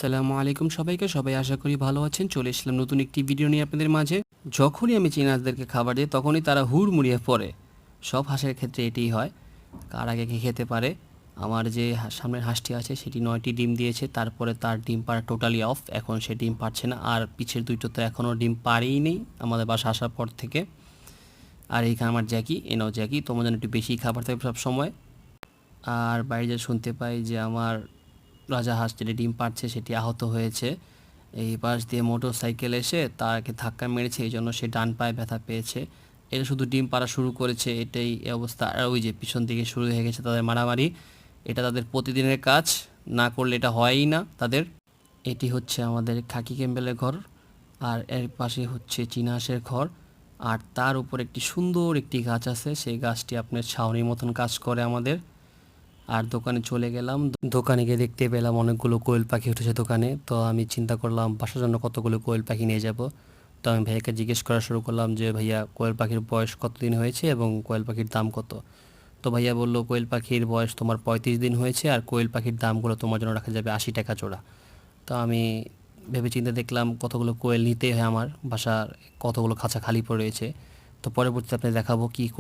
আসসালামু আলাইকুম সবাইকে। সবাই আশা করি ভালো আছেন। চলে এসলাম নতুন একটি ভিডিও নিয়ে আপনাদের মাঝে। যখনই আমি চীনা হাঁসদেরকে খাবার দিই তখনই তারা হুড়মুড়িয়ে পড়ে। সব হাঁসের ক্ষেত্রে এটিই হয়। কার আগে কে খেতে পারে। আমার যে সামনের হাঁসটি আছে সেটি 9টি ডিম দিয়েছে, তারপরে তার ডিম পাড়া টোটালি অফ, এখন সে ডিম পারছে না। আর পিছের দুইটো তো এখনও ডিম পারেই নেই আমাদের বাসা আসার পর থেকে। আর এইখানে আমার জ্যাকি, এনাও জ্যাকি, তোমার জন্য একটু বেশি খাবার থাকবে সব সময়। আর বাইরে যে শুনতে পাই যে আমার রাজা হাঁস যেটি ডিম পাড়ছে সেটি আহত হয়েছে। এই পাশ দিয়ে মোটর সাইকেল এসে তাকে ধাক্কা মেরেছে, এই জন্য সে ডান পায়ে ব্যথা পেয়েছে। এটা শুধু ডিম পাড়া শুরু করেছে, এটাই এই অবস্থা। আর ওই যে পিছন দিকে শুরু হয়ে গেছে তাদের মারামারি। এটা তাদের প্রতিদিনের কাজ, না করলে এটা হয়ই না তাদের। এটি হচ্ছে আমাদের খাকি ক্যাম্বেলের ঘর, আর এর পাশে হচ্ছে চীনা হাঁসের ঘর। আর তার উপর একটি সুন্দর একটি গাছ আছে, সেই গাছটি আপনার ছাউনির মতন কাজ করে আমাদের। আর দোকানে চলে গেলাম, দোকানে গিয়ে দেখতে পেলাম অনেকগুলো কোয়েল পাখি উঠেছে দোকানে। তো আমি চিন্তা করলাম বাসার জন্য কতগুলো কোয়েল পাখি নিয়ে যাব। তো আমি ভাইয়াকে জিজ্ঞেস করা শুরু করলাম যে ভাইয়া, কোয়েল পাখির বয়স কতদিন হয়েছে এবং কোয়েল পাখির দাম কত। তো ভাইয়া বলল কোয়েল পাখির বয়স তোমার 35 দিন হয়েছে, আর কোয়েল পাখির দামগুলো তোমার জন্য রাখা যাবে 80 টাকা জোড়া। তো আমি ভেবে চিন্তে দেখলাম কতগুলো কোয়েল নিতেই হয়, আমার বাসার কতগুলো খাঁচা খালি পড়ে রয়েছে। তো পরবর্তীতে আপনি দেখাবো কী করে